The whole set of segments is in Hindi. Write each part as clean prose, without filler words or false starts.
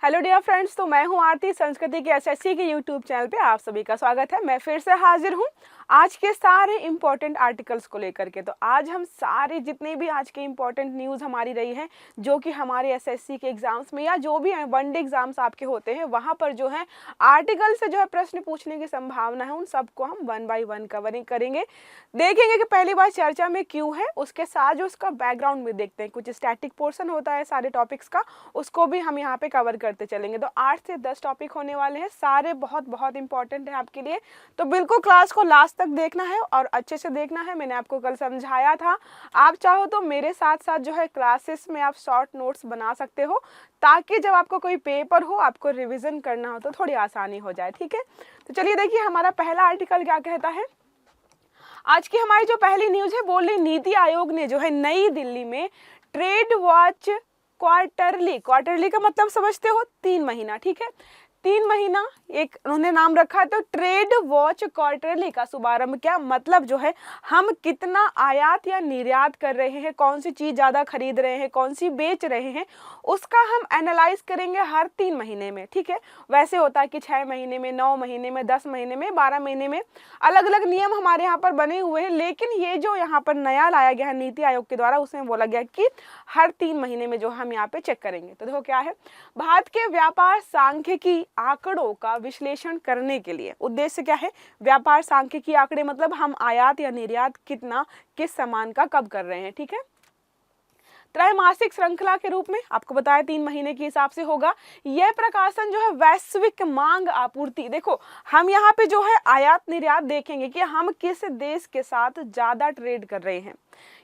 हेलो डियर फ्रेंड्स, तो मैं हूं आरती। संस्कृति के एसएससी के यूट्यूब चैनल पे आप सभी का स्वागत है। मैं फिर से हाजिर हूं आज के सारे इंपॉर्टेंट आर्टिकल्स को लेकर के। तो आज हम सारे जितने भी आज के इंपॉर्टेंट न्यूज़ हमारी रही हैं जो कि हमारे एसएससी के एग्जाम्स में या जो भी वनडे एग्जाम्स आपके होते हैं वहाँ पर जो है आर्टिकल से जो है प्रश्न पूछने की संभावना है, उन सबको हम वन बाई वन कवरिंग करेंगे। देखेंगे कि पहली बार चर्चा में क्यों है, उसके साथ जो उसका बैकग्राउंड में देखते हैं। कुछ स्टैटिक पोर्शन होता है सारे टॉपिक्स का, उसको भी हम यहाँ पे कवर करते चलेंगे। तो 8 से 10 टॉपिक होने वाले हैं, सारे बहुत बहुत इंपॉर्टेंट है आपके लिए। तो बिल्कुल क्लास को लास्ट तक देखना है और अच्छे से देखना है। मैंने आपको कल समझाया था, आप चाहो तो मेरे साथ साथ जो है क्लासेस में आप शॉर्ट नोट्स बना सकते हो, ताकि जब आपको कोई पेपर हो, आपको रिवीजन करना हो तो थोड़ी आसानी हो जाए। ठीक है, तो चलिए देखिए हमारा पहला आर्टिकल क्या कहता है। आज की हमारी जो पहली न्यूज़ है, बोल रही नीति आयोग ने जो है नई दिल्ली में ट्रेड वॉच क्वार्टरली का मतलब समझते हो 3 महीना। ठीक है, 3 महीना एक उन्होंने नाम रखा है। तो ट्रेड वॉच क्वार्टरली का शुभारंभ क्या मतलब जो है हम कितना आयात या निर्यात कर रहे हैं, कौन सी चीज़ ज़्यादा खरीद रहे हैं, कौन सी बेच रहे हैं, उसका हम एनालाइज करेंगे हर 3 महीने में। ठीक है, वैसे होता है कि 6 महीने में, 9 महीने में, 10 महीने में, 12 महीने में, अलग अलग नियम हमारे यहाँ पर बने हुए हैं। लेकिन ये जो यहाँ पर नया लाया गया है नीति आयोग के द्वारा, उसमें बोला गया कि हर 3 महीने में जो हम यहाँ पे चेक करेंगे। तो देखो क्या है, भारत के व्यापार सांख्यिकी आंकड़ों का विश्लेषण करने के लिए उद्देश्य क्या है। व्यापार सांख्यिकी आंकड़े मतलब हम आयात या निर्यात कितना किस सामान का कब कर रहे हैं। ठीक है, त्रैमासिक श्रृंखला के रूप में आपको बताया 3 महीने के हिसाब से होगा। यह प्रकाशन जो है वैश्विक मांग आपूर्ति, देखो हम यहाँ पे जो है आयात निर्यात देखेंगे कि हम किस देश के साथ ज्यादा ट्रेड कर रहे हैं।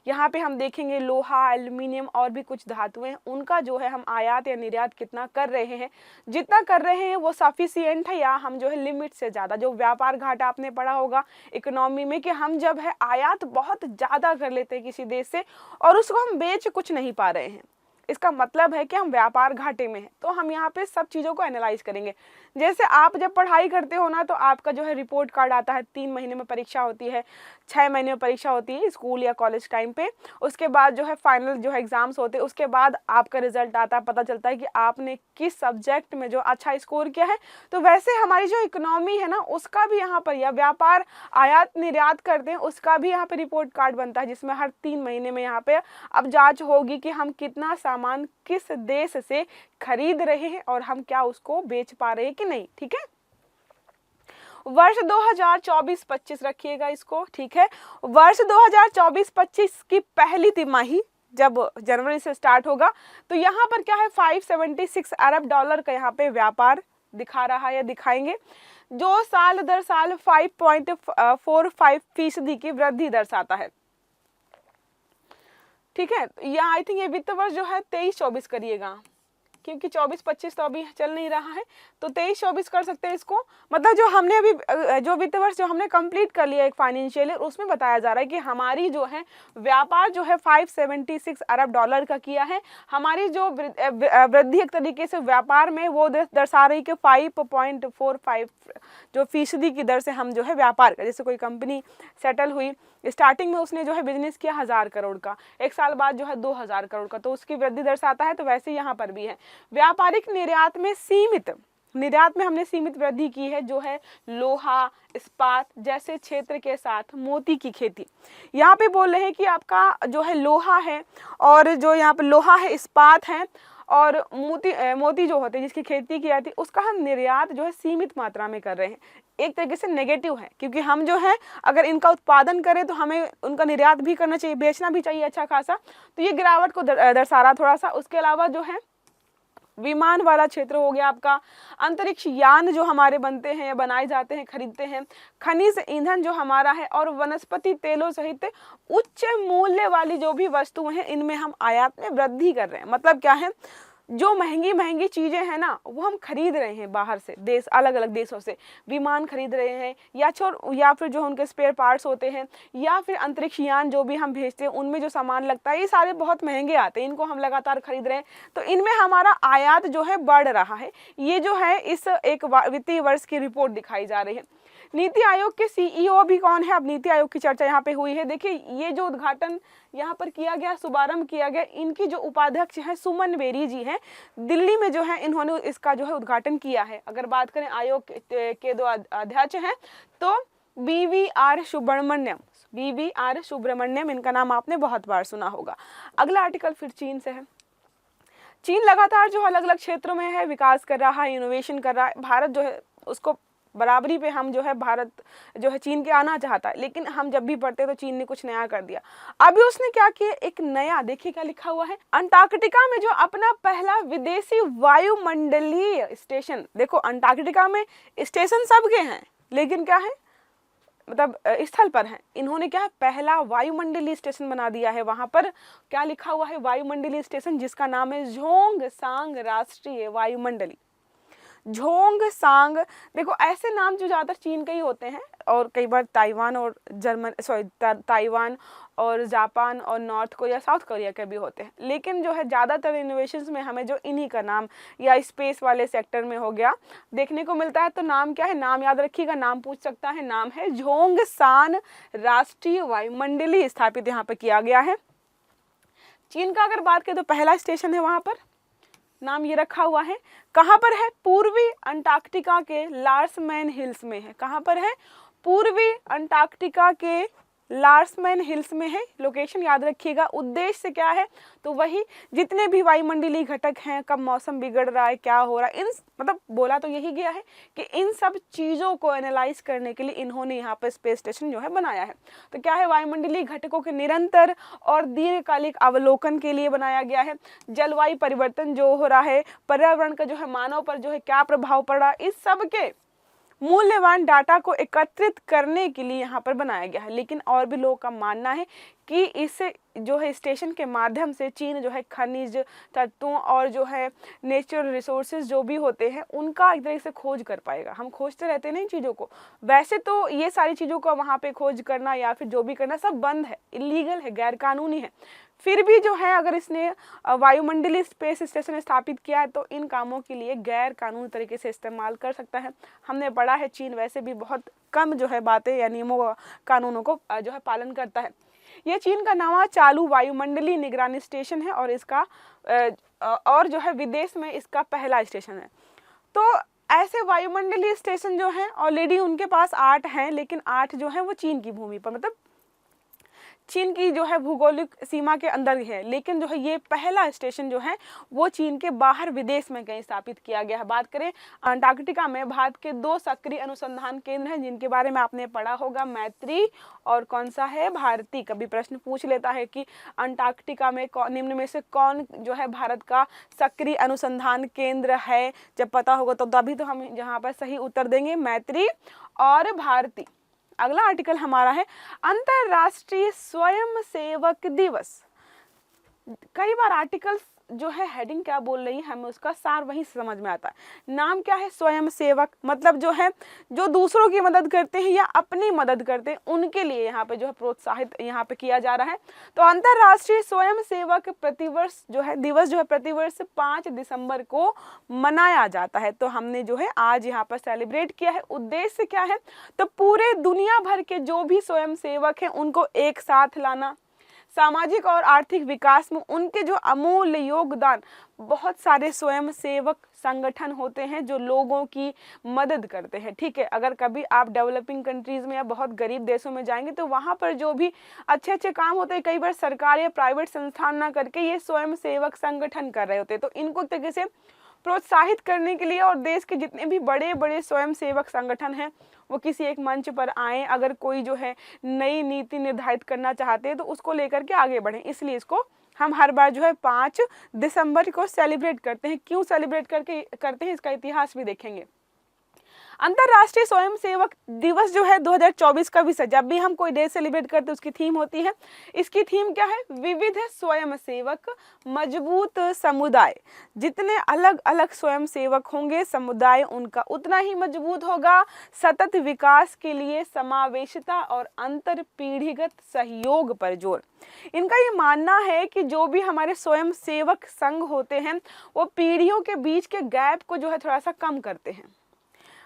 यहाँ पे हम देखेंगे लोहा, एल्युमिनियम और भी कुछ धातुएं, उनका जो है हम आयात या निर्यात कितना कर रहे हैं। जितना कर रहे हैं वो सफिशिएंट है या हम जो है लिमिट से ज़्यादा, जो व्यापार घाटा आपने पढ़ा होगा इकोनॉमी में कि हम जब है आयात बहुत ज़्यादा कर लेते हैं किसी देश से और उसको हम बेच कुछ नहीं पा रहे हैं, इसका मतलब है कि हम व्यापार घाटे में हैं। तो हम यहाँ पे सब चीज़ों को एनालाइज करेंगे। जैसे आप जब पढ़ाई करते हो ना, तो आपका जो है रिपोर्ट कार्ड आता है, 3 महीने में परीक्षा होती है, 6 महीने में परीक्षा होती है स्कूल या कॉलेज टाइम पे। उसके बाद जो है फाइनल जो है एग्जाम्स होते हैं, उसके बाद आपका रिजल्ट आता है, पता चलता है कि आपने किस सब्जेक्ट में जो अच्छा स्कोर किया है। तो वैसे हमारी जो इकोनॉमी है ना, उसका भी यहाँ पर या व्यापार आयात निर्यात करते हैं, उसका भी यहाँ पे रिपोर्ट कार्ड बनता है, जिसमें हर 3 महीने में यहाँ पे अब जाँच होगी कि हम कितना सामान किस देश से खरीद रहे हैं और हम क्या उसको बेच पा रहे हैं कि नहीं। ठीक है, वर्ष 2024-25 रखिएगा इसको। ठीक है, वर्ष 2024-25 की पहली तिमाही जब जनवरी से स्टार्ट होगा, तो यहाँ पर क्या है 576 अरब डॉलर का यहाँ पे व्यापार दिखा रहा है या दिखाएंगे, जो साल दर साल 5.45% की वृद्धि दर्शाता है। ठीक है, या आई थिंक ये वित्त वर्ष जो है 23-24 करिएगा, क्योंकि 24-25 तो अभी चल नहीं रहा है, तो 23-24 कर सकते हैं इसको। मतलब जो हमने अभी जो वित्त वर्ष जो हमने कंप्लीट कर लिया एक फाइनेंशियल ईयर, उसमें बताया जा रहा है कि हमारी जो है व्यापार जो है 576 अरब डॉलर का किया है। हमारी जो वृद्धि एक तरीके से व्यापार में वो दर्शा रही कि 5.45 जो फीसदी की दर से हम जो है व्यापार का, जैसे कोई कंपनी सेटल हुई, स्टार्टिंग में उसने जो है बिजनेस किया 1000 करोड़ का, एक साल बाद जो है 2000 करोड़ का, तो उसकी वृद्धि दर्शाता है। तो वैसे यहाँ पर भी है। व्यापारिक निर्यात में हमने सीमित वृद्धि की है, जो है लोहा, इस्पात जैसे क्षेत्र के साथ मोती की खेती। यहाँ पे बोल रहे हैं कि आपका जो है लोहा है, और जो यहाँ पे लोहा है, इस्पात है और मोती जो होते हैं जिसकी खेती की जाती है, उसका हम निर्यात जो है सीमित मात्रा में कर रहे हैं। एक तरीके से नेगेटिव है, क्योंकि हम जो है अगर इनका उत्पादन करें तो हमें उनका निर्यात भी करना चाहिए, बेचना भी चाहिए अच्छा खासा। तो ये गिरावट को दर्शा रहा थोड़ा सा। उसके अलावा जो है विमान वाला क्षेत्र हो गया आपका, अंतरिक्ष यान जो हमारे बनते हैं या बनाए जाते हैं, खरीदते हैं, खनिज ईंधन जो हमारा है, और वनस्पति तेलों सहित उच्च मूल्य वाली जो भी वस्तुएं हैं, इनमें हम आयात में वृद्धि कर रहे हैं। मतलब क्या है, जो महंगी महंगी चीज़ें हैं ना, वो हम खरीद रहे हैं बाहर से, देश अलग अलग देशों से विमान खरीद रहे हैं, या फिर जो उनके स्पेयर पार्ट्स होते हैं, या फिर अंतरिक्ष यान जो भी हम भेजते हैं, उनमें जो सामान लगता है, ये सारे बहुत महंगे आते हैं, इनको हम लगातार खरीद रहे हैं। तो इनमें हमारा आयात जो है बढ़ रहा है। ये जो है इस एक वित्तीय वर्ष की रिपोर्ट दिखाई जा रही है। नीति आयोग के सीईओ भी कौन है, अब नीति आयोग की चर्चा यहाँ पे हुई है। देखिए ये जो उद्घाटन यहाँ पर किया गया, शुभारंभ किया गया, इनकी जो उपाध्यक्ष हैं सुमन बेरी जी हैं, दिल्ली में जो है इन्होंने इसका जो है उद्घाटन किया है। अगर बात करें आयोग के दो अध्यक्ष हैं तो BVR सुब्रमण्यम, इनका नाम आपने बहुत बार सुना होगा। अगला आर्टिकल फिर चीन से है। चीन लगातार जो अलग अलग क्षेत्रों में है विकास कर रहा है, इनोवेशन कर रहा है। भारत जो है उसको बराबरी पे हम जो है, भारत जो है चीन के आना चाहता है, लेकिन हम जब भी पढ़ते तो चीन ने कुछ नया कर दिया। अभी उसने क्या किया, एक नया, देखिए क्या लिखा हुआ है, अंटार्कटिका में जो अपना पहला विदेशी वायुमंडलीय स्टेशन, देखो अंटार्कटिका में स्टेशन सबके हैं लेकिन क्या है, मतलब स्थल पर है, इन्होंने क्या है पहला वायुमंडलीय स्टेशन बना दिया है। वहां पर क्या लिखा हुआ है, वायुमंडलीय स्टेशन जिसका नाम है झोंगसांग राष्ट्रीय वायुमंडली। झोंगसांग, देखो ऐसे नाम जो ज़्यादातर चीन के ही होते हैं और कई बार ताइवान और जापान और नॉर्थ कोरिया, साउथ कोरिया के भी होते हैं, लेकिन जो है ज़्यादातर इनोवेशंस में हमें जो इन्हीं का नाम या स्पेस वाले सेक्टर में हो गया देखने को मिलता है। तो नाम क्या है, नाम याद रखिएगा, नाम पूछ सकता है, नाम है झोंगसान राष्ट्रीय वायुमंडली, स्थापित यहाँ पर किया गया है। चीन का अगर बात करें तो पहला स्टेशन है वहाँ पर, नाम ये रखा हुआ है, कहाँ पर है, पूर्वी अंटार्कटिका के लार्समैन हिल्स में है। कहाँ पर है, पूर्वी अंटार्कटिका के लार्समैन हिल्स में है, लोकेशन याद रखिएगा। उद्देश्य से क्या है, तो वही जितने भी वायुमंडलीय घटक हैं, कब मौसम बिगड़ रहा है, क्या हो रहा है, इन मतलब बोला तो यही गया है कि इन सब चीज़ों को एनालाइज करने के लिए इन्होंने यहाँ पर स्पेस स्टेशन जो है बनाया है। तो क्या है, वायुमंडलीय घटकों के निरंतर और दीर्घकालिक अवलोकन के लिए बनाया गया है। जलवायु परिवर्तन जो हो रहा है, पर्यावरण का जो है मानव पर जो है क्या प्रभाव पड़ रहा है, इस सब के मूल्यवान डाटा को एकत्रित करने के लिए यहाँ पर बनाया गया है। लेकिन और भी लोगों का मानना है कि इस जो है स्टेशन के माध्यम से चीन जो है खनिज तत्वों और जो है नेचुरल रिसोर्सेज जो भी होते हैं उनका एक तरह से खोज कर पाएगा। हम खोजते रहते हैं ना इन चीज़ों को, वैसे तो ये सारी चीज़ों को वहाँ पे खोज करना या फिर जो भी करना सब बंद है, इलीगल है, गैर कानूनी है। फिर भी जो है अगर इसने वायुमंडलीय स्पेस स्टेशन स्थापित किया है तो इन कामों के लिए गैर कानूनी तरीके से इस्तेमाल कर सकता है। हमने पढ़ा है चीन वैसे भी बहुत कम जो है बातें या नियमों कानूनों को जो है पालन करता है। ये चीन का नवा चालू वायुमंडलीय निगरानी स्टेशन है और इसका और जो है विदेश में इसका पहला स्टेशन है। तो ऐसे वायुमंडलीय स्टेशन जो हैं ऑलरेडी उनके पास 8 हैं, लेकिन 8 जो है वो चीन की भूमि पर, मतलब चीन की जो है भूगोलिक सीमा के अंदर ही है। लेकिन जो है ये पहला स्टेशन जो है वो चीन के बाहर विदेश में कहीं स्थापित किया गया है। बात करें अंटार्कटिका में भारत के 2 सक्रिय अनुसंधान केंद्र हैं जिनके बारे में आपने पढ़ा होगा, मैत्री और कौन सा है, भारती। कभी प्रश्न पूछ लेता है कि अंटार्कटिका में निम्न में से कौन जो है भारत का सक्रिय अनुसंधान केंद्र है, जब पता होगा तो तभी तो हम यहाँ पर सही उत्तर देंगे, मैत्री और भारती। अगला आर्टिकल हमारा है अंतरराष्ट्रीय स्वयंसेवक दिवस। कई बार आर्टिकल्स जो है हेडिंग क्या बोल रही है हमें उसका सार वही समझ में आता है। नाम क्या है, स्वयंसेवक, मतलब जो है जो दूसरों की मदद करते हैं या अपनी मदद करते हैं उनके लिए यहाँ पे जो है प्रोत्साहित यहाँ पे किया जा रहा है। तो अंतरराष्ट्रीय स्वयंसेवक प्रतिवर्ष जो है दिवस जो है प्रतिवर्ष 5 दिसंबर को मनाया जाता है। तो हमने जो है आज यहाँ पर सेलिब्रेट किया है। उद्देश्य क्या है, तो पूरे दुनिया भर के जो भी स्वयंसेवक हैं उनको एक साथ लाना, सामाजिक और आर्थिक विकास में उनके जो अमूल्य योगदान, बहुत सारे स्वयंसेवक संगठन होते हैं जो लोगों की मदद करते हैं। ठीक है, अगर कभी आप डेवलपिंग कंट्रीज में या बहुत गरीब देशों में जाएंगे तो वहाँ पर जो भी अच्छे अच्छे काम होते हैं कई बार सरकार या प्राइवेट संस्थान ना करके ये स्वयंसेवक संगठन कर रहे होते हैं। तो इनको एक तरीके से प्रोत्साहित करने के लिए और देश के जितने भी बड़े बड़े स्वयंसेवक संगठन हैं वो किसी एक मंच पर आएँ, अगर कोई जो है नई नीति निर्धारित करना चाहते हैं तो उसको लेकर के आगे बढ़ें। इसलिए इसको हम हर बार जो है 5 दिसंबर को सेलिब्रेट करते हैं। क्यों सेलिब्रेट करते हैं इसका इतिहास भी देखेंगे। अंतरराष्ट्रीय स्वयंसेवक दिवस जो है 2024 का विषय, जब भी हम कोई डे सेलिब्रेट करते हैं उसकी थीम होती है। इसकी थीम क्या है, विविध स्वयंसेवक मजबूत समुदाय। जितने अलग अलग स्वयंसेवक होंगे समुदाय उनका उतना ही मजबूत होगा। सतत विकास के लिए समावेशिता और अंतर पीढ़ीगत सहयोग पर जोर। इनका ये मानना है कि जो भी हमारे स्वयंसेवक संघ होते हैं वो पीढ़ियों के बीच के गैप को जो है थोड़ा सा कम करते हैं।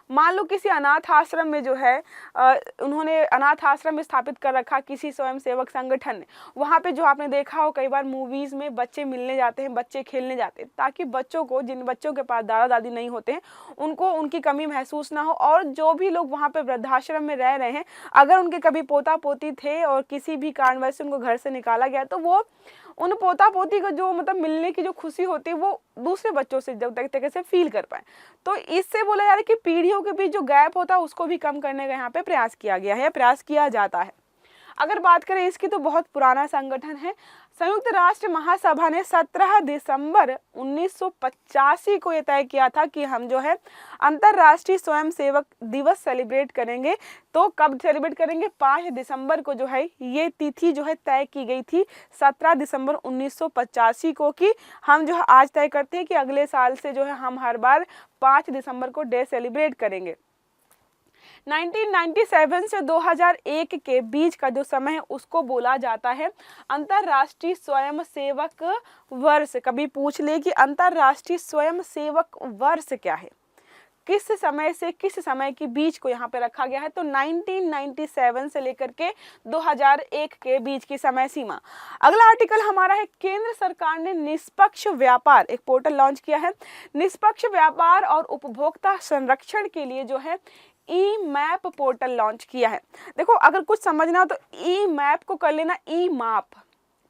मान लो किसी अनाथ आश्रम में जो है उन्होंने अनाथ आश्रम स्थापित कर रखा किसी स्वयं सेवक संगठन ने, वहाँ पे जो आपने देखा हो कई बार मूवीज़ में बच्चे मिलने जाते हैं, बच्चे खेलने जाते हैं, ताकि बच्चों को, जिन बच्चों के पास दादा दादी नहीं होते हैं, उनको उनकी कमी महसूस ना हो। और जो भी लोग वहाँ पे वृद्धाश्रम में रह रहे हैं, अगर उनके कभी पोता पोती थे और किसी भी कारणवश उनको घर से निकाला गया, तो वो उन पोता पोती को जो मतलब मिलने की जो खुशी होती है वो दूसरे बच्चों से जब तरीके से फील कर पाए। तो इससे बोला जा रहा है कि पीढ़ियों के बीच जो गैप होता है उसको भी कम करने का यहाँ पे प्रयास किया गया है, प्रयास किया जाता है। अगर बात करें इसकी तो बहुत पुराना संगठन है। संयुक्त राष्ट्र महासभा ने 17 दिसंबर 1985 को ये तय किया था कि हम जो है अंतर्राष्ट्रीय स्वयं सेवक दिवस सेलिब्रेट करेंगे। तो कब सेलिब्रेट करेंगे? 5 दिसंबर को जो है ये तिथि जो है तय की गई थी 17 दिसंबर 1985 को, कि हम जो है आज तय करते हैं कि अगले साल से जो है हम हर बार 5 दिसंबर को डे सेलिब्रेट करेंगे। 1997 से 2001 के बीच का जो समय है उसको बोला जाता है अंतर्राष्ट्रीय स्वयं सेवक वर्ष। कभी पूछ ले कि अंतर्राष्ट्रीय स्वयं सेवक वर्ष क्या है, किस समय से किस समय के बीच को यहाँ पे रखा गया है, तो 1997 से लेकर के 2001 के बीच की समय सीमा। अगला आर्टिकल हमारा है, केंद्र सरकार ने निष्पक्ष व्यापार एक पोर्टल लॉन्च किया है। निष्पक्ष व्यापार और उपभोक्ता संरक्षण के लिए जो है ई मैप पोर्टल लॉन्च किया है। देखो अगर कुछ समझना हो तो ई मैप को कर लेना ई माप,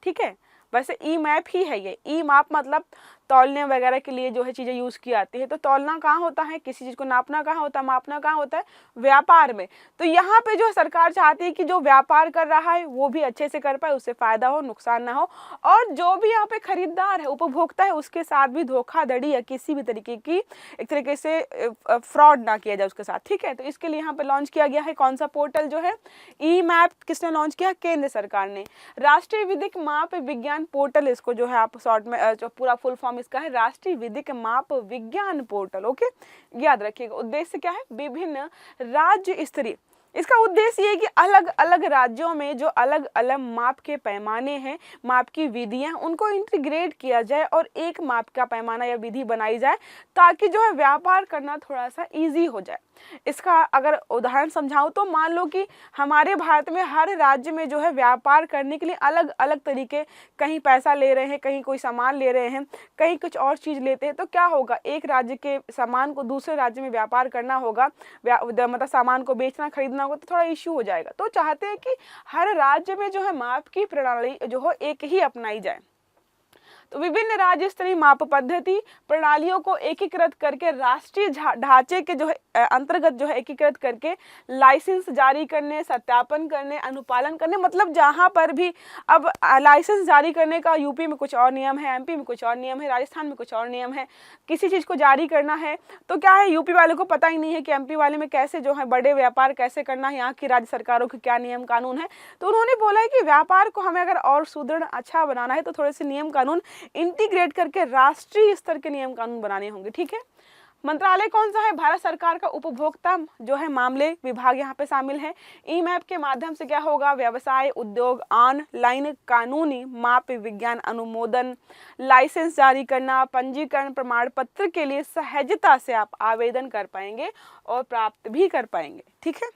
ठीक है। वैसे ई मैप ही है ये। ई माप मतलब तौलने वगैरह के लिए जो है चीज़ें यूज़ की जाती है। तो तौलना कहाँ होता है, किसी चीज़ को नापना कहाँ होता है, मापना कहाँ होता है, व्यापार में। तो यहाँ पे जो सरकार चाहती है कि जो व्यापार कर रहा है वो भी अच्छे से कर पाए, उससे फ़ायदा हो, नुकसान ना हो, और जो भी यहाँ पे खरीदार है, उपभोक्ता है, उसके साथ भी धोखाधड़ी या किसी भी तरीके की एक तरीके से फ्रॉड ना किया जाए उसके साथ, ठीक है। तो इसके लिए यहाँ पे लॉन्च किया गया है कौन सा पोर्टल जो है ई मैप। किसने लॉन्च किया? केंद्र सरकार ने। राष्ट्रीय विधिक माप विज्ञान पोर्टल, इसको जो है आप शॉर्ट में जो पूरा फुल फॉर्म इसका है राष्ट्रीय विधिक माप विज्ञान पोर्टल। ओके, याद रखिएगा। उद्देश्य क्या है? विभिन्न राज्य स्तरीय, इसका उद्देश्य ये है कि अलग अलग राज्यों में जो अलग अलग माप के पैमाने हैं, माप की विधियां, उनको इंटीग्रेट किया जाए और एक माप का पैमाना या विधि बनाई जाए, ताकि जो है व्यापार करना थोड़ा सा इजी हो जाए। इसका अगर उदाहरण समझाऊं तो मान लो कि हमारे भारत में हर राज्य में जो है व्यापार करने के लिए अलग अलग तरीके, कहीं पैसा ले रहे हैं, कहीं कोई सामान ले रहे हैं, कहीं कुछ और चीज़ लेते हैं। तो क्या होगा, एक राज्य के सामान को दूसरे राज्य में व्यापार करना होगा, मतलब सामान को बेचना खरीदना होगा, तो थोड़ा इश्यू हो जाएगा। तो चाहते हैं कि हर राज्य में जो है माप की प्रणाली जो हो एक ही अपनाई जाए। तो विभिन्न राज्य स्तरीय माप पद्धति प्रणालियों को एकीकृत करके राष्ट्रीय ढांचे के जो है अंतर्गत जो है एकीकृत करके लाइसेंस जारी करने, सत्यापन करने, अनुपालन करने, मतलब जहां पर भी अब लाइसेंस जारी करने का यूपी में कुछ और नियम है, एमपी में कुछ और नियम है, राजस्थान में कुछ और नियम है। किसी चीज़ को जारी करना है तो क्या है, यूपी वाले को पता ही नहीं है कि एमपी वाले में कैसे जो है बड़े व्यापार कैसे करना है, यहाँ की राज्य सरकारों के क्या नियम कानून है। तो उन्होंने बोला है कि व्यापार को हमें अगर और सुदृढ़ अच्छा बनाना है तो थोड़े से नियम कानून इंटीग्रेट करके राष्ट्रीय स्तर के नियम कानून बनाने होंगे, ठीक है। मंत्रालय कौन सा है? भारत सरकार का उपभोक्ता जो है मामले विभाग यहाँ पे शामिल है। ई मैप के माध्यम से क्या होगा, व्यवसाय, उद्योग, ऑनलाइन कानूनी माप विज्ञान अनुमोदन, लाइसेंस जारी करना, पंजीकरण प्रमाण पत्र के लिए सहजता से आप आवेदन कर पाएंगे और प्राप्त भी कर पाएंगे, ठीक है।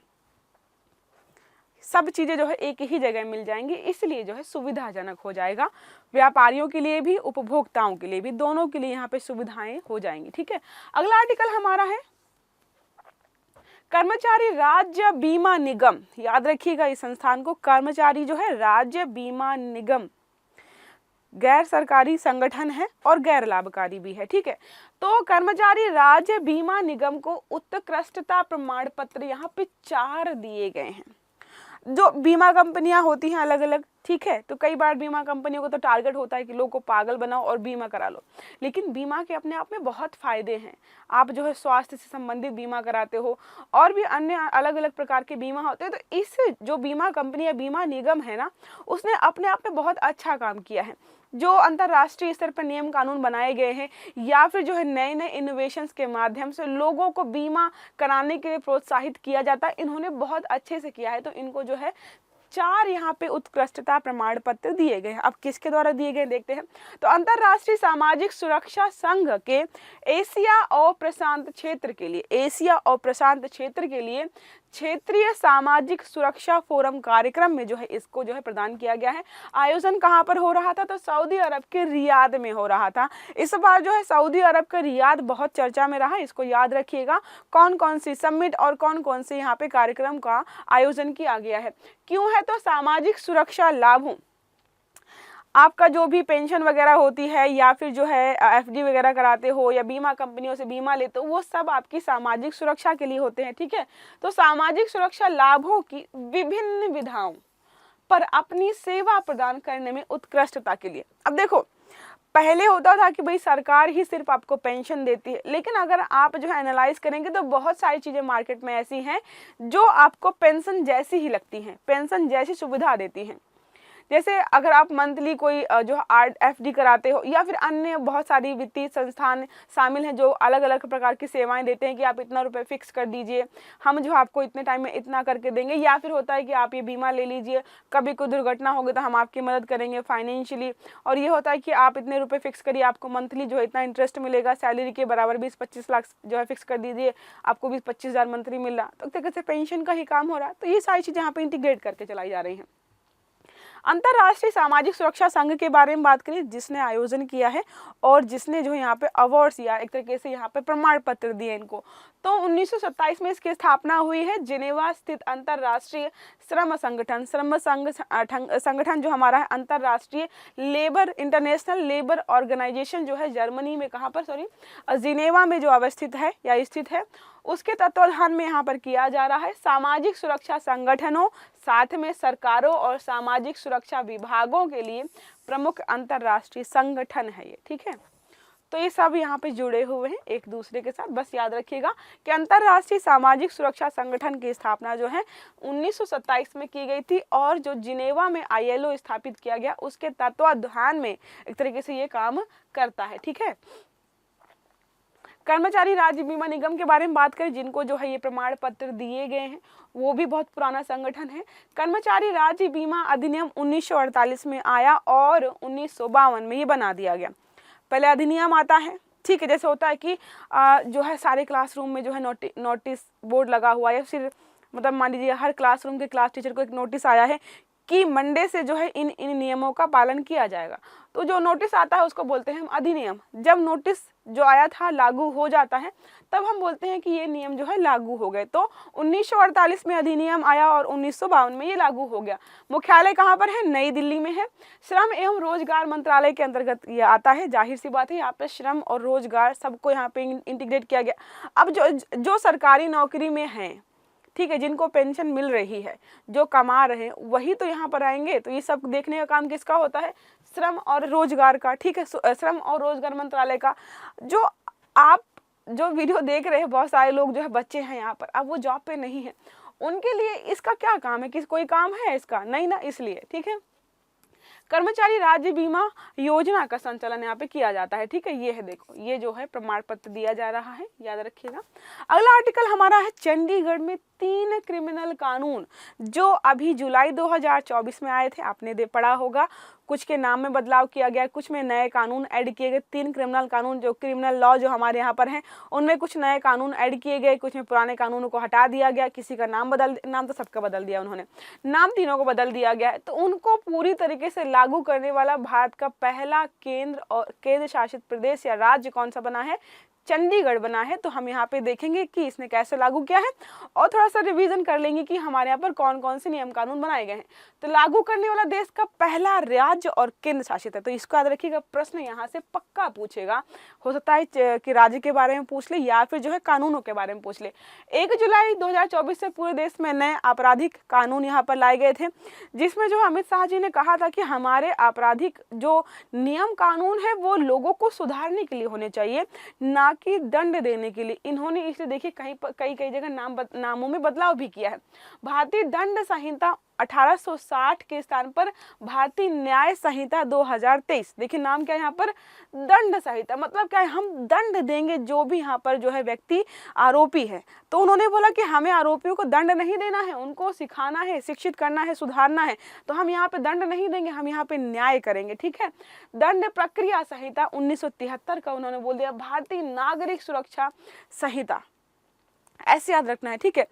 सब चीज़ें जो है एक ही जगह मिल जाएंगी, इसलिए जो है सुविधाजनक हो जाएगा, व्यापारियों के लिए भी, उपभोक्ताओं के लिए भी, दोनों के लिए यहाँ पे सुविधाएं हो जाएंगी, ठीक है। अगला आर्टिकल हमारा है कर्मचारी राज्य बीमा निगम। याद रखिएगा इस संस्थान को, कर्मचारी जो है राज्य बीमा निगम गैर सरकारी संगठन है और गैर लाभकारी भी है, ठीक है। तो कर्मचारी राज्य बीमा निगम को उत्कृष्टता प्रमाण पत्र यहाँ पे 4 दिए गए हैं। जो बीमा कंपनियां होती हैं अलग अलग, ठीक है, तो कई बार बीमा कंपनियों को तो टारगेट होता है कि लोगों को पागल बनाओ और बीमा करा लो, लेकिन बीमा के अपने आप में बहुत फ़ायदे हैं। आप जो है स्वास्थ्य से संबंधित बीमा कराते हो और भी अन्य अलग अलग प्रकार के बीमा होते हैं। तो इस जो बीमा कंपनी या बीमा निगम है ना, उसने अपने आप में बहुत अच्छा काम किया है। जो अंतर्राष्ट्रीय स्तर पर नियम कानून बनाए गए हैं या फिर जो है नए नए इनोवेशंस के माध्यम से लोगों को बीमा कराने के लिए प्रोत्साहित किया जाता है, इन्होंने बहुत अच्छे से किया है। तो इनको जो है 4 यहाँ पे उत्कृष्टता प्रमाण पत्र दिए गए हैं। अब किसके द्वारा दिए गए देखते हैं। तो अंतरराष्ट्रीय सामाजिक सुरक्षा संघ के एशिया और प्रशांत क्षेत्र के लिए, एशिया और प्रशांत क्षेत्र के लिए क्षेत्रीय सामाजिक सुरक्षा फोरम कार्यक्रम में जो है इसको जो है प्रदान किया गया है। आयोजन कहाँ पर हो रहा था, तो सऊदी अरब के रियाद में हो रहा था। इस बार जो है सऊदी अरब का रियाद बहुत चर्चा में रहा, इसको याद रखिएगा। कौन कौन सी समिट और कौन कौन से यहाँ पे कार्यक्रम का आयोजन किया गया है। क्यों है, तो सामाजिक सुरक्षा लाभों, आपका जो भी पेंशन वगैरह होती है या फिर जो है एफडी वगैरह कराते हो या बीमा कंपनियों से बीमा लेते हो, वो सब आपकी सामाजिक सुरक्षा के लिए होते हैं, ठीक है। तो सामाजिक सुरक्षा लाभों की विभिन्न विधाओं पर अपनी सेवा प्रदान करने में उत्कृष्टता के लिए। अब देखो, पहले होता था कि भाई सरकार ही सिर्फ आपको पेंशन देती है, लेकिन अगर आप जो है एनालाइज करेंगे तो बहुत सारी चीज़ें मार्केट में ऐसी हैं जो आपको पेंशन जैसी ही लगती हैं, पेंशन जैसी सुविधा देती हैं। जैसे अगर आप मंथली कोई जो एफडी कराते हो या फिर अन्य बहुत सारी वित्तीय संस्थान शामिल हैं जो अलग अलग प्रकार की सेवाएं देते हैं कि आप इतना रुपए फिक्स कर दीजिए, हम जो आपको इतने टाइम में इतना करके देंगे, या फिर होता है कि आप ये बीमा ले लीजिए, कभी कोई दुर्घटना होगी तो हम आपकी मदद करेंगे फाइनेंशियली, और ये होता है कि आप इतने रुपए फिक्स करिए, आपको मंथली जो है इतना इंटरेस्ट मिलेगा, सैलरी के बराबर 20-25 लाख जो है फिक्स कर दीजिए, आपको 20-25 हज़ार मंथली मिल रहा। तो एक तरह से पेंशन का ही काम हो रहा है। तो ये सारी चीज़ें यहाँ पे इंटीग्रेट करके चलाई जा रही हैं। अंतरराष्ट्रीय सामाजिक सुरक्षा संघ के बारे में बात करें, जिसने आयोजन किया है और जिसने जो यहाँ पे अवार्ड्स या एक तरीके से यहाँ पे प्रमाण पत्र दिए इनको, तो 1927 में इसकी स्थापना हुई है। जिनेवा स्थित अंतरराष्ट्रीय श्रम संगठन, श्रम संगठन जो हमारा है, अंतरराष्ट्रीय लेबर, इंटरनेशनल लेबर ऑर्गेनाइजेशन जो है जर्मनी में, कहाँ पर जिनेवा में जो अवस्थित है या स्थित है, उसके तत्वाधान में यहाँ पर किया जा रहा है। सामाजिक सुरक्षा संगठनों, साथ में सरकारों और सामाजिक सुरक्षा विभागों के लिए प्रमुख अंतरराष्ट्रीय संगठन है ये, ठीक है। तो ये सब यहाँ पे जुड़े हुए हैं एक दूसरे के साथ। बस याद रखिएगा कि अंतरराष्ट्रीय सामाजिक सुरक्षा संगठन की स्थापना जो है 1927 में की गई थी, और जो जिनेवा में ILO स्थापित किया गया उसके तत्वाधान में एक तरीके से ये काम करता है, ठीक है। कर्मचारी राज्य बीमा निगम के बारे में बात करें, जिनको जो है ये प्रमाण पत्र दिए गए हैं, वो भी बहुत पुराना संगठन है। कर्मचारी राज्य बीमा अधिनियम 1948 में आया और 1952 में ये बना दिया गया। पहले अधिनियम आता है, ठीक है, जैसे होता है कि जो है सारे क्लासरूम में जो है नोटिस बोर्ड लगा हुआ है, फिर मतलब मान लीजिए हर क्लासरूम के क्लास टीचर को एक नोटिस आया है कि मंडे से जो है इन नियमों का पालन किया जाएगा। तो जो नोटिस आता है उसको बोलते हैं हम अधिनियम। जब नोटिस जो आया था लागू हो जाता है तब हम बोलते हैं कि ये नियम जो है लागू हो गए। तो 1948 में अधिनियम आया और 1952 में ये लागू हो गया। मुख्यालय कहाँ पर है? नई दिल्ली में है। श्रम एवं रोजगार मंत्रालय के अंतर्गत ये आता है। जाहिर सी बात है यहाँ पे श्रम और रोजगार सबको यहाँ पे इंटीग्रेट किया गया। अब जो सरकारी नौकरी में हैं, ठीक है, जिनको पेंशन मिल रही है, जो कमा रहे हैं, वही तो यहाँ पर आएंगे। तो ये सब देखने का काम किसका होता है? श्रम और रोजगार का, ठीक है, श्रम और रोजगार मंत्रालय का। जो आप जो वीडियो देख रहे हैं, बहुत सारे लोग जो है बच्चे हैं यहाँ पर, अब वो जॉब पे नहीं है, उनके लिए इसका क्या काम है? कोई काम है इसका? नहीं ना, इसलिए, ठीक है। कर्मचारी राज्य बीमा योजना का संचालन यहाँ पे किया जाता है, ठीक है। ये है, देखो, ये जो है प्रमाण पत्र दिया जा रहा है, याद रखिएगा। अगला आर्टिकल हमारा है चंडीगढ़ में 3 क्रिमिनल कानून जो अभी जुलाई 2024 में आए थे, आपने पढ़ा होगा। कुछ के नाम में बदलाव किया गया, कुछ में नए कानून ऐड किए गए। 3 क्रिमिनल कानून, जो क्रिमिनल लॉ जो हमारे यहाँ पर हैं, उनमें कुछ नए कानून ऐड किए गए, कुछ में पुराने कानूनों को हटा दिया गया। किसी का नाम तो सबका बदल दिया उन्होंने, नाम तीनों को बदल दिया गया है। तो उनको पूरी तरीके से लागू करने वाला भारत का पहला केंद्र शासित प्रदेश या राज्य कौन सा बना है? चंडीगढ़ बना है। तो हम यहाँ पे देखेंगे कि इसने कैसे लागू किया है और थोड़ा सा रिवीजन कर लेंगे कि हमारे यहाँ पर कौन कौन से नियम कानून बनाए गए हैं। तो लागू करने वाला देश का पहला राज्य और केंद्र शासित है। तो इसको याद रखिएगा, प्रश्न यहाँ से पक्का पूछेगा। हो सकता है कि राज्य के बारे में पूछ ले या फिर जो है कानूनों के बारे में पूछ ले। 1 जुलाई 2024 से पूरे देश में नए आपराधिक कानून यहाँ पर लाए गए थे, जिसमें जो अमित शाह जी ने कहा था कि हमारे आपराधिक जो नियम कानून है वो लोगों को सुधारने के लिए होने चाहिए, ना कि दंड देने के लिए। इन्होंने इसलिए देखिए कई जगह नामों में बदलाव भी किया है। भारतीय दंड संहिता 1860 के स्थान पर भारतीय न्याय संहिता 2023। देखिए नाम क्या है यहाँ पर, दंड संहिता। मतलब क्या है, हम दंड देंगे जो भी यहाँ पर जो है व्यक्ति आरोपी है। तो उन्होंने बोला कि हमें आरोपियों को दंड नहीं देना है, उनको सिखाना है, शिक्षित करना है, सुधारना है। तो हम यहाँ पे दंड नहीं देंगे, हम यहाँ पे न्याय करेंगे। ठीक है, दंड प्रक्रिया संहिता 1973 का उन्होंने बोल दिया भारतीय नागरिक सुरक्षा संहिता, ऐसे याद रखना है। ठीक है,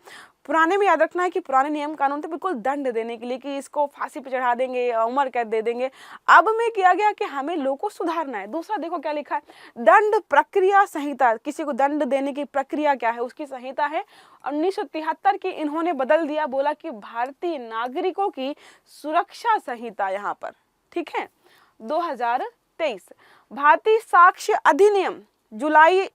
पुराने में याद रखना है कि पुराने नियम कानून थे बिल्कुल दंड देने के लिए कि इसको फांसी पे चढ़ा देंगे, उम्र कैद दे देंगे। अब में किया गया कि हमें लोगों को सुधारना है। दूसरा देखो क्या लिखा है, दंड प्रक्रिया संहिता, किसी को दंड देने की प्रक्रिया क्या है उसकी संहिता है 1973 की, इन्होंने बदल दिया, बोला कि भारतीय नागरिकों की सुरक्षा संहिता यहाँ पर। ठीक है, 2023 भारतीय साक्ष्य अधिनियम जुलाई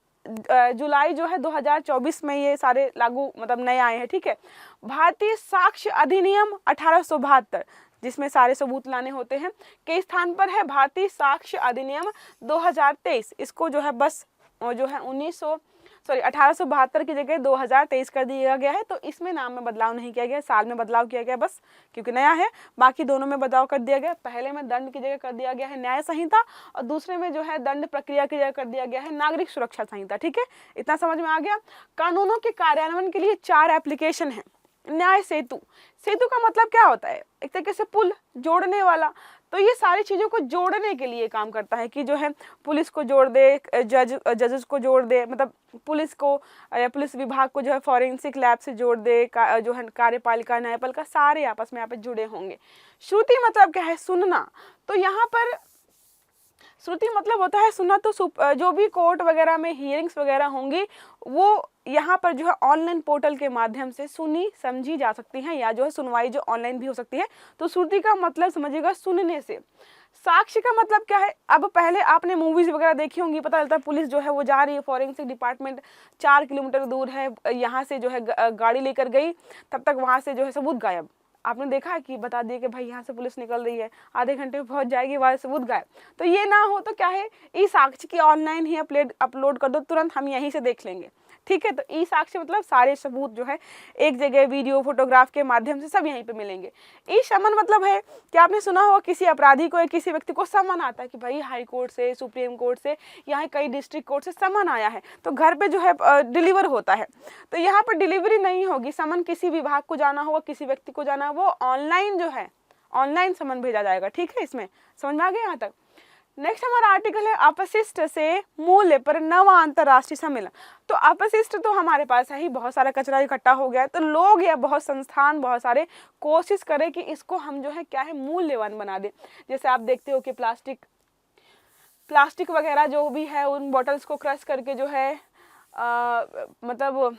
जो है 2024 में ये सारे लागू मतलब नए आए हैं। ठीक है, भारतीय साक्ष्य अधिनियम 1872 जिसमें सारे सबूत लाने होते हैं के स्थान पर है भारतीय साक्ष्य अधिनियम 2023। इसको जो है बस जो है 1872 की जगह 2023 कर दिया गया है। तो इसमें नाम में बदलाव नहीं किया गया, साल में बदलाव किया गया बस, क्योंकि नया है। बाकी दोनों में बदलाव कर दिया गया, पहले में दंड की जगह कर दिया गया है न्याय संहिता, और दूसरे में जो है दंड प्रक्रिया की जगह कर दिया गया है नागरिक सुरक्षा संहिता। ठीक है, इतना समझ में आ गया। कानूनों के कार्यान्वयन के लिए 4 एप्लीकेशन है। न्याय सेतु, सेतु का मतलब क्या होता है, एक तरीके से पुल जोड़ने वाला। तो ये सारी चीज़ों को जोड़ने के लिए काम करता है कि जो है पुलिस को जोड़ दे, जजेस को जोड़ दे, मतलब पुलिस को या पुलिस विभाग को जो है फॉरेंसिक लैब से जोड़ दे, जो है कार्यपालिका न्यायपालिका सारे आपस में यहाँ पे जुड़े होंगे। श्रुति मतलब क्या है, सुनना। तो यहाँ पर श्रुति मतलब होता है सुनना। तो जो भी कोर्ट वगैरह में हियरिंग्स वगैरह होंगी वो यहाँ पर जो है ऑनलाइन पोर्टल के माध्यम से सुनी समझी जा सकती हैं, या जो है सुनवाई जो ऑनलाइन भी हो सकती है। तो श्रुति का मतलब समझिएगा सुनने से। साक्ष्य का मतलब क्या है, अब पहले आपने मूवीज वगैरह देखी होंगी, पता चलता है पुलिस जो है वो जा रही है, फॉरेंसिक डिपार्टमेंट 4 किलोमीटर दूर है, यहाँ से जो है गाड़ी लेकर गई, तब तक वहाँ से जो है सबूत गायब। आपने देखा है कि बता दिए कि भाई यहाँ से पुलिस निकल रही है, आधे घंटे में पहुँच जाएगी, वहाँ सबूत गायब। तो ये ना हो तो क्या है, ई साक्ष्य की ऑनलाइन ही अपलोड कर दो, तुरंत हम यहीं से देख लेंगे। ठीक है, तो ई साक्ष्य मतलब सारे सबूत जो है एक जगह वीडियो फोटोग्राफ के माध्यम से सब यहीं पे मिलेंगे। ई समन मतलब है कि आपने सुना होगा किसी अपराधी को या किसी व्यक्ति को समन आता है कि भाई हाई कोर्ट से, सुप्रीम कोर्ट से, यहाँ कई डिस्ट्रिक्ट कोर्ट से समन आया है, तो घर पे जो है डिलीवर होता है। तो यहाँ पर डिलीवरी नहीं होगी, समन किसी विभाग को जाना होगा, किसी व्यक्ति को जाना, वो ऑनलाइन जो है ऑनलाइन समन भेजा जाएगा। ठीक है, इसमें समझ में आ गया यहाँ तक। नेक्स्ट हमारा आर्टिकल है अपशिष्ट से मूल्य पर नवा अंतरराष्ट्रीय सम्मेलन। तो अपशिष्ट तो हमारे पास है ही, बहुत सारा कचरा इकट्ठा हो गया है, तो लोग या बहुत संस्थान बहुत सारे कोशिश करें कि इसको हम जो है क्या है मूल्यवान बना दें। जैसे आप देखते हो कि प्लास्टिक वगैरह जो भी है उन बॉटल्स को क्रश करके जो है मतलब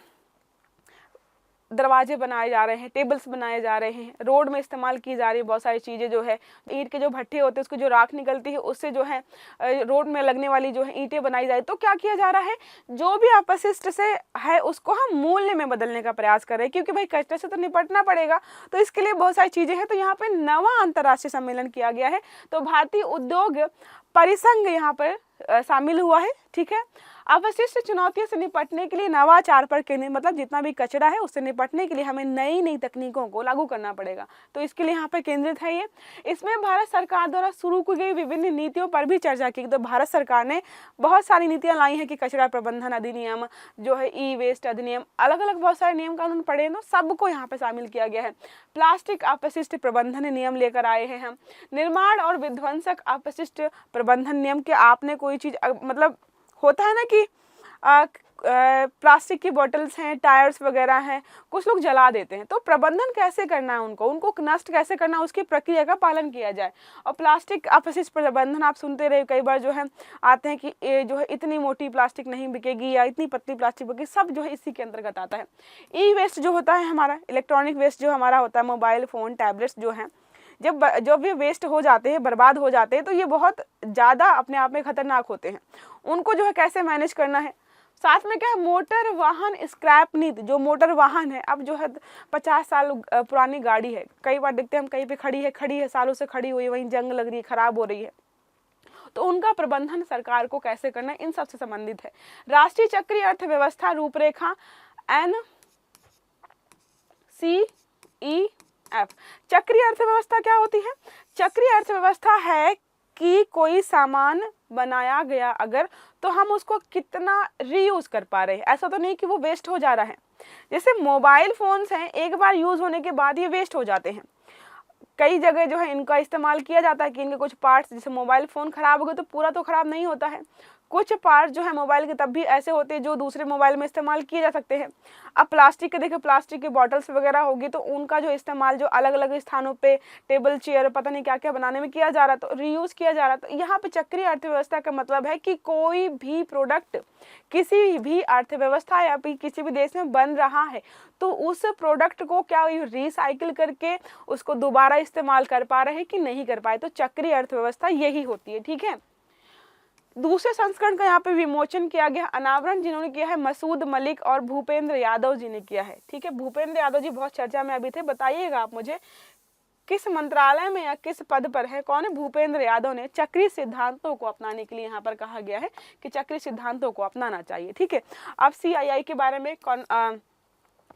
दरवाजे बनाए जा रहे हैं, टेबल्स बनाए जा रहे हैं, रोड में इस्तेमाल की जा रही है बहुत सारी चीज़ें। जो है ईंट के जो भट्ठे होते हैं उसको जो राख निकलती है उससे जो है रोड में लगने वाली जो है ईंटें बनाई जाए। तो क्या किया जा रहा है, जो भी अपशिष्ट से है उसको हम मूल्य में बदलने का प्रयास कर रहे हैं, क्योंकि भाई कचरे से तो निपटना पड़ेगा, तो इसके लिए बहुत सारी चीज़ें हैं। तो यहाँ पे नवा अंतर्राष्ट्रीय सम्मेलन किया गया है, तो भारतीय उद्योग परिसंघ यहाँ पर शामिल हुआ है। ठीक है, अपशिष्ट चुनौतियों से निपटने के लिए नवाचार पर केंद्रित, मतलब जितना भी कचरा है उससे निपटने के लिए हमें नई नई तकनीकों को लागू करना पड़ेगा, तो इसके लिए यहाँ पे केंद्रित है ये। इसमें भारत सरकार द्वारा शुरू की गई विभिन्न नीतियों पर भी चर्चा की। तो भारत सरकार ने बहुत सारी नीतियाँ लाई हैं कि कचरा प्रबंधन अधिनियम जो है, ई वेस्ट अधिनियम, अलग अलग बहुत सारे नियम कानून पड़े हैं, सबको यहाँ पे शामिल किया गया है। प्लास्टिक अपशिष्ट प्रबंधन नियम लेकर आए हैं हम। निर्माण और विध्वंसक अपशिष्ट प्रबंधन नियम के आपने कोई चीज़ मतलब होता है ना कि प्लास्टिक की बॉटल्स हैं, टायर्स वगैरह हैं, कुछ लोग जला देते हैं, तो प्रबंधन कैसे करना है उनको नष्ट कैसे करना है, उसकी प्रक्रिया का पालन किया जाए। और प्लास्टिक अपशिष्ट प्रबंधन आप सुनते रहे कई बार जो है आते हैं कि ये जो है इतनी मोटी प्लास्टिक नहीं बिकेगी या इतनी पतली प्लास्टिक बिकेगी, सब जो है इसी के अंतर्गत आता है। ई वेस्ट जो होता है हमारा, इलेक्ट्रॉनिक वेस्ट जो हमारा होता है, मोबाइल फ़ोन टैबलेट्स जो हैं, जब ये वेस्ट हो जाते हैं, बर्बाद हो जाते हैं, तो ये बहुत ज़्यादा अपने आप में खतरनाक होते हैं। उनको जो है कैसे मैनेज करना है। साथ में क्या है, मोटर वाहन स्क्रैप नीति। जो मोटर वाहन है, अब जो है 50 साल पुरानी गाड़ी है, कई बार देखते हैं हम कहीं पे खड़ी है सालों से खड़ी हुई, वहीं जंग लग रही है, खराब हो रही है, तो उनका प्रबंधन सरकार को कैसे करना है, इन सब से संबंधित है। राष्ट्रीय चक्रीय अर्थव्यवस्था रूपरेखा NCEP एफ। चक्रीय अर्थव्यवस्था क्या होती है? चक्रीय अर्थव्यवस्था है कि कोई सामान बनाया गया अगर, तो हम उसको कितना रीयूज कर पा रहे हैं। ऐसा तो नहीं कि वो वेस्ट हो जा रहा है। जैसे मोबाइल फोन्स हैं, एक बार यूज होने के बाद ये वेस्ट हो जाते हैं। कई जगह जो है इनका इस्तेमाल किया जाता है कि इनके कुछ पार्ट्स, जैसे मोबाइल फ़ोन ख़राब हो गए तो पूरा तो ख़राब नहीं होता है, कुछ पार्ट जो है मोबाइल के तब भी ऐसे होते हैं जो दूसरे मोबाइल में इस्तेमाल किए जा सकते हैं। अब प्लास्टिक के देखिए, प्लास्टिक की बॉटल्स वगैरह होगी तो उनका जो इस्तेमाल जो अलग अलग स्थानों पे टेबल चेयर पता नहीं क्या क्या बनाने में किया जा रहा है, तो रीयूज़ किया जा रहा है। तो यहाँ पे चक्रीय अर्थव्यवस्था का मतलब है कि कोई भी प्रोडक्ट किसी भी अर्थव्यवस्था या फिर किसी भी देश में बन रहा है तो उस प्रोडक्ट को क्या रिसाइकिल करके उसको दोबारा इस्तेमाल कर पा रहे हैं कि नहीं कर पाए। तो चक्रीय अर्थव्यवस्था यही होती है। ठीक है, दूसरे संस्करण का यहाँ पे विमोचन किया गया, अनावरण जिन्होंने किया है मसूद मलिक और भूपेंद्र यादव जी ने किया है। ठीक है, भूपेंद्र यादव जी बहुत चर्चा में अभी थे। बताइएगा आप मुझे किस मंत्रालय में या किस पद पर है, कौन है? भूपेंद्र यादव ने चक्रीय सिद्धांतों को अपनाने के लिए यहाँ पर कहा गया है कि चक्रीय सिद्धांतों को अपनाना चाहिए। ठीक है, अब CII के बारे में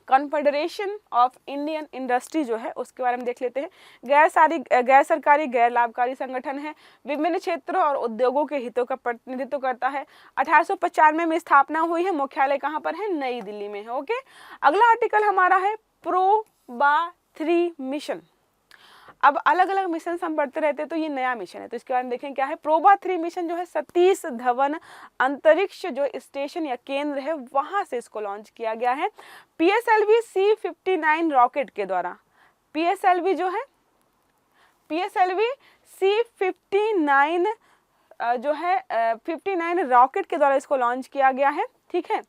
कॉन्फेडरेशन ऑफ इंडियन इंडस्ट्री जो है उसके बारे में देख लेते हैं। गैर सरकारी गैर लाभकारी संगठन है, विभिन्न क्षेत्रों और उद्योगों के हितों का प्रतिनिधित्व करता है। 1895 में स्थापना हुई है, मुख्यालय कहाँ पर है? नई दिल्ली में है। ओके, अगला आर्टिकल हमारा है प्रोबा 3 मिशन। अब अलग अलग मिशन हम पढ़ते रहते हैं तो ये नया मिशन है, तो इसके बारे में देखें क्या है। प्रोबा 3 मिशन जो है सतीश धवन अंतरिक्ष जो स्टेशन या केंद्र है वहां से इसको लॉन्च किया गया है PSLV C-59 रॉकेट के द्वारा। PSLV जो है PSLV C-59 जो है 59 रॉकेट के द्वारा इसको लॉन्च किया गया है। ठीक है,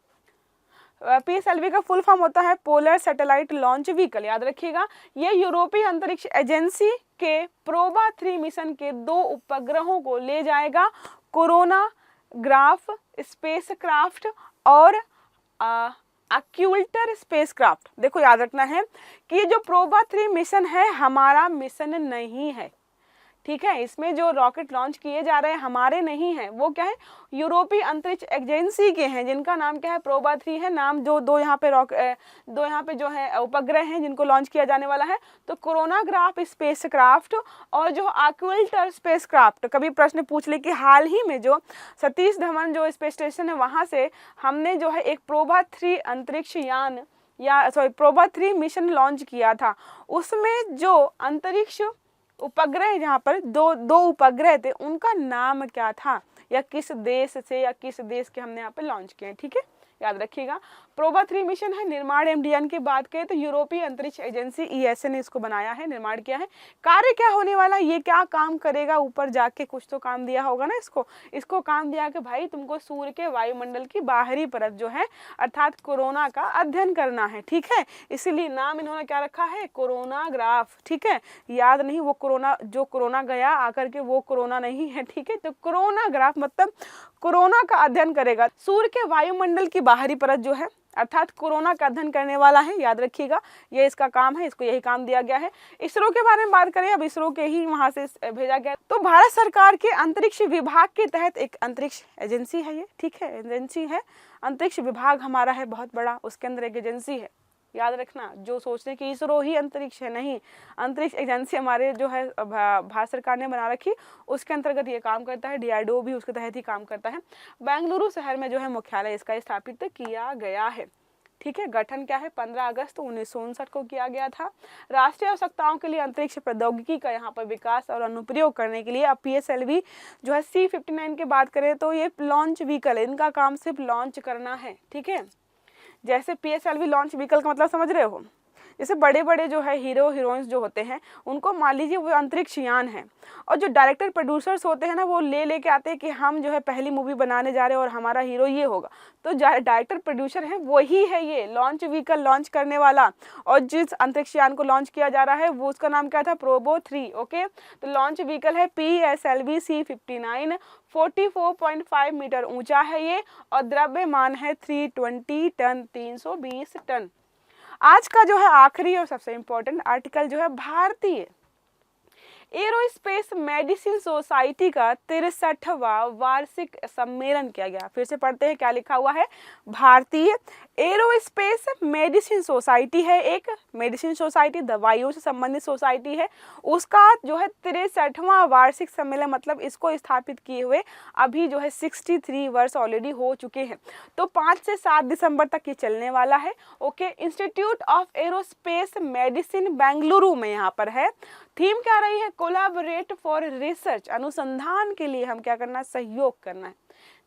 PSLV का फुल फॉर्म होता है पोलर सैटेलाइट लॉन्च व्हीकल। याद रखिएगा, ये यूरोपीय अंतरिक्ष एजेंसी के प्रोबा 3 मिशन के 2 उपग्रहों को ले जाएगा, कोरोनाग्राफ स्पेसक्राफ्ट और अक्यूल्टर स्पेसक्राफ्ट। देखो याद रखना है कि ये जो प्रोबा 3 मिशन है हमारा मिशन नहीं है। ठीक है, इसमें जो रॉकेट लॉन्च किए जा रहे हैं हमारे नहीं हैं, वो क्या है? यूरोपीय अंतरिक्ष एजेंसी के हैं, जिनका नाम क्या है? प्रोबा 3 है। नाम जो दो यहाँ पे जो है उपग्रह हैं जिनको लॉन्च किया जाने वाला है, तो कोरोनाग्राफ स्पेसक्राफ्ट और जो अक्यूल्टर स्पेसक्राफ्ट। कभी प्रश्न पूछ ले कि हाल ही में जो सतीश धवन जो स्पेस स्टेशन है वहाँ से हमने जो है एक प्रोबा 3 अंतरिक्ष यान प्रोबा 3 मिशन लॉन्च किया था, उसमें जो अंतरिक्ष उपग्रह जहाँ पर दो उपग्रह थे उनका नाम क्या था या किस देश से या किस देश के हमने यहाँ पे लॉन्च किए हैं। ठीक है, याद रखिएगा। प्रोबा 3 मिशन है, निर्माण MDN की बात करें तो यूरोपीय अंतरिक्ष एजेंसी ESA ने इसको बनाया है, निर्माण किया है। कार्य क्या होने वाला, ये क्या काम करेगा? ऊपर जाके कुछ तो काम दिया होगा ना इसको काम दिया कि भाई तुमको सूर्य के वायुमंडल की बाहरी परत जो है अर्थात कोरोना का अध्ययन करना है। ठीक है, इसीलिए नाम इन्होंने क्या रखा है? कोरोनाग्राफ। ठीक है, याद नहीं, वो कोरोना गया आकर के वो कोरोना नहीं है। ठीक है, तो कोरोनाग्राफ मतलब कोरोना का अध्ययन करेगा, सूर्य के वायुमंडल की बाहरी परत जो है अर्थात कोरोना का अध्ययन करने वाला है। याद रखिएगा, ये इसका काम है, इसको यही काम दिया गया है। इसरो के बारे में बात करें, अब इसरो के ही वहां से भेजा गया, तो भारत सरकार के अंतरिक्ष विभाग के तहत एक अंतरिक्ष एजेंसी है ये। ठीक है, एजेंसी है, अंतरिक्ष विभाग हमारा है बहुत बड़ा, उसके अंदर एक एजेंसी है। याद रखना, जो सोचते कि इसरो ही अंतरिक्ष है, नहीं, अंतरिक्ष एजेंसी हमारे जो है भारत सरकार ने बना रखी, उसके अंतर्गत ये काम करता है। DRDO भी उसके तहत ही काम करता है। बेंगलुरु शहर में जो है मुख्यालय इसका स्थापित किया गया है। ठीक है, गठन क्या है? 15 अगस्त 1959 को किया गया था। राष्ट्रीय आवश्यकताओं के लिए अंतरिक्ष प्रौद्योगिकी का यहाँ पर विकास और अनुप्रयोग करने के लिए अब PSLV जो है C-59 की बात करें तो ये लॉन्च व्हीकल है, इनका काम सिर्फ लॉन्च करना है। ठीक है, जैसे PSLV लॉन्च व्हीकल का मतलब समझ रहे हो, जैसे बड़े बड़े जो है हीरो हीरोइंस जो होते हैं उनको मान लीजिए वो अंतरिक्ष यान है, और जो डायरेक्टर प्रोड्यूसर्स होते हैं ना वो लेके आते हैं कि हम जो है पहली मूवी बनाने जा रहे हैं और हमारा हीरो ये होगा, तो डायरेक्टर प्रोड्यूसर है वही है ये लॉन्च व्हीकल लॉन्च करने वाला। और जिस अंतरिक्ष यान को लॉन्च किया जा रहा है वो उसका नाम क्या था? प्रोबो 3। ओके, तो लॉन्च व्हीकल है PSLV C-59, 44.5 मीटर ऊंचा है ये और द्रव्यमान है 320 टन, 320 टन। आज का जो है आखिरी और सबसे इम्पोर्टेंट आर्टिकल जो है भारतीय एरोस्पेस मेडिसिन सोसाइटी का 63वां वार्षिक सम्मेलन किया गया। फिर से पढ़ते हैं क्या लिखा हुआ है। भारतीय एरोस्पेस मेडिसिन सोसाइटी है, एक मेडिसिन सोसाइटी दवाइयों से संबंधित सोसाइटी है, उसका जो है 63वां वार्षिक सम्मेलन, मतलब इसको स्थापित किए हुए अभी जो है 63 वर्ष ऑलरेडी हो चुके हैं। तो 5 से 7 दिसंबर तक ये चलने वाला है। Okay, institute of aerospace medicine Bengaluru में यहाँ पर है। थीम क्या रही है? कोलैबोरेट फॉर रिसर्च, अनुसंधान के लिए हम क्या करना है? सहयोग करना है।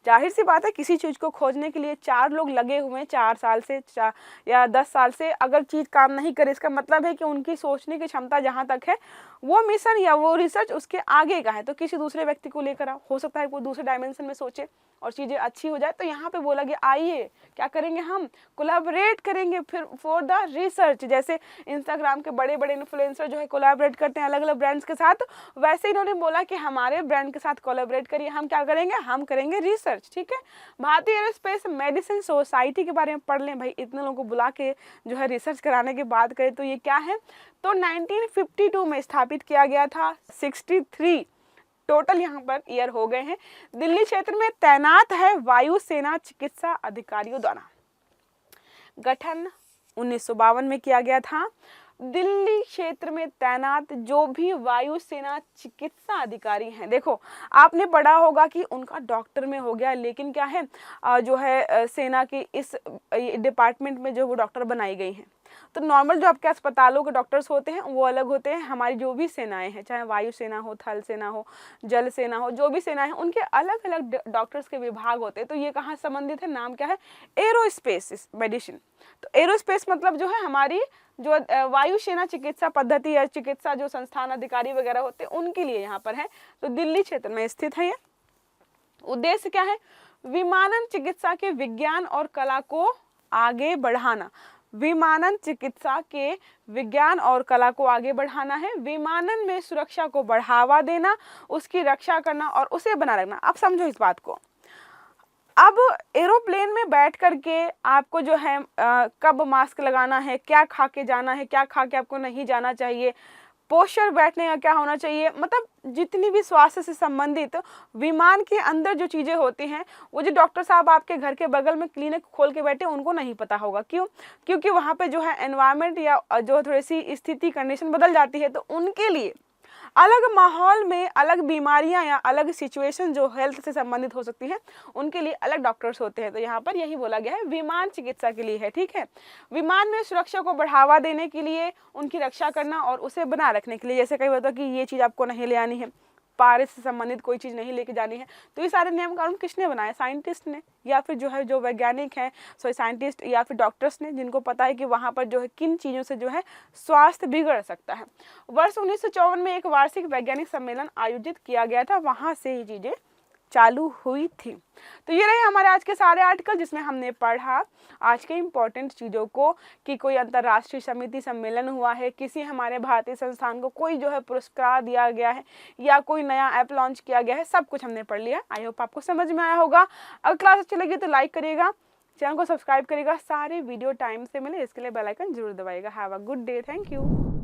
जाहिर सी बात है, किसी चीज़ को खोजने के लिए 4 लोग लगे हुए हैं 4 साल से या 10 साल से, अगर चीज़ काम नहीं करे इसका मतलब है कि उनकी सोचने की क्षमता जहाँ तक है वो मिशन या वो रिसर्च उसके आगे का है। तो किसी दूसरे व्यक्ति को लेकर आओ, हो सकता है वो दूसरे डायमेंशन में सोचे और चीज़ें अच्छी हो जाए। तो यहाँ पे बोला गया आइए क्या करेंगे, हम कोलैबोरेट करेंगे फिर फॉर द रिसर्च। जैसे इंस्टाग्राम के बड़े बड़े इन्फ्लुएंसर जो है कोलैबोरेट करते हैं अलग अलग ब्रांड्स के साथ, वैसे इन्होंने बोला कि हमारे ब्रांड के साथ कोलैबोरेट करिए, हम क्या करेंगे? हम करेंगे रिसर्च। ठीक है, भारतीय एरोस्पेस मेडिसिन सोसाइटी के बारे में पढ़ लें भाई, इतने लोगों को बुला के जो है रिसर्च कराने की बात करें तो ये क्या है? तो 1952 में स्थापित किया गया था। 63 टोटल यहाँ पर ईयर हो गए हैं। दिल्ली क्षेत्र में तैनात है वायुसेना चिकित्सा अधिकारियों द्वारा। गठन 1952 में किया गया था। दिल्ली क्षेत्र में तैनात जो भी वायुसेना चिकित्सा अधिकारी हैं, देखो आपने पढ़ा होगा कि उनका डॉक्टर में हो गया, लेकिन क्या है जो है सेना की इस डिपार्टमेंट में जो वो डॉक्टर बनाई गई हैं। तो नॉर्मल जो आपके अस्पतालों के डॉक्टर्स होते हैं वो अलग होते हैं, हमारी जो भी सेनाएं हैं, चाहे वायुसेना हो, थल सेना हो, जल सेना हो, जो भी सेना है उनके अलग अलग डॉक्टर्स के विभाग होते हैं। तो ये कहाँ संबंधित है? नाम क्या है? Aerospace medicine. तो एरोस्पेस मतलब जो है हमारी जो वायुसेना चिकित्सा पद्धति या चिकित्सा जो संस्थान अधिकारी वगैरह होते हैं उनके लिए यहाँ पर है। तो दिल्ली क्षेत्र में स्थित है ये। उद्देश्य क्या है? विमानन चिकित्सा के विज्ञान और कला को आगे बढ़ाना। विमानन चिकित्सा के विज्ञान और कला को आगे बढ़ाना है। विमानन में सुरक्षा को बढ़ावा देना, उसकी रक्षा करना और उसे बना रखना। अब समझो इस बात को। अब एरोप्लेन में बैठ करके आपको जो है कब मास्क लगाना है, क्या खा के जाना है, क्या खा के आपको नहीं जाना चाहिए, पोस्चर बैठने का क्या होना चाहिए, मतलब जितनी भी स्वास्थ्य से संबंधित विमान के अंदर जो चीज़ें होती हैं वो जो डॉक्टर साहब आपके घर के बगल में क्लिनिक खोल के बैठे उनको नहीं पता होगा। क्यों? क्योंकि वहाँ पे जो है एनवायरनमेंट या जो थोड़ी सी स्थिति कंडीशन बदल जाती है, तो उनके लिए अलग माहौल में अलग बीमारियां या अलग सिचुएशन जो हेल्थ से संबंधित हो सकती हैं उनके लिए अलग डॉक्टर्स होते हैं। तो यहाँ पर यही बोला गया है विमान चिकित्सा के लिए है। ठीक है, विमान में सुरक्षा को बढ़ावा देने के लिए, उनकी रक्षा करना और उसे बना रखने के लिए। जैसे कई बात कि ये चीज़ आपको नहीं ले आनी है, पारिस से संबंधित कोई चीज़ नहीं लेके जानी है, तो ये सारे नियम कानून किसने बनाए? साइंटिस्ट ने, या फिर जो है जो वैज्ञानिक हैं, साइंटिस्ट या फिर डॉक्टर्स ने, जिनको पता है कि वहाँ पर जो है किन चीज़ों से जो है स्वास्थ्य बिगड़ सकता है। वर्ष 1954 में एक वार्षिक वैज्ञानिक सम्मेलन आयोजित किया गया था, वहाँ से ये चीज़ें चालू हुई थी। तो ये रहे हमारे आज के सारे आर्टिकल जिसमें हमने पढ़ा आज के इम्पोर्टेंट चीज़ों को, कि कोई अंतर्राष्ट्रीय समिति सम्मेलन हुआ है, किसी हमारे भारतीय संस्थान को कोई जो है पुरस्कार दिया गया है, या कोई नया ऐप लॉन्च किया गया है, सब कुछ हमने पढ़ लिया। आई होप आपको समझ में आया होगा। अगर क्लास अच्छी लगी तो लाइक करिएगा, चैनल को सब्सक्राइब करिएगा, सारे वीडियो टाइम से मिले इसके लिए बेल आइकन जरूर दबाइएगा। Have a good day, thank you.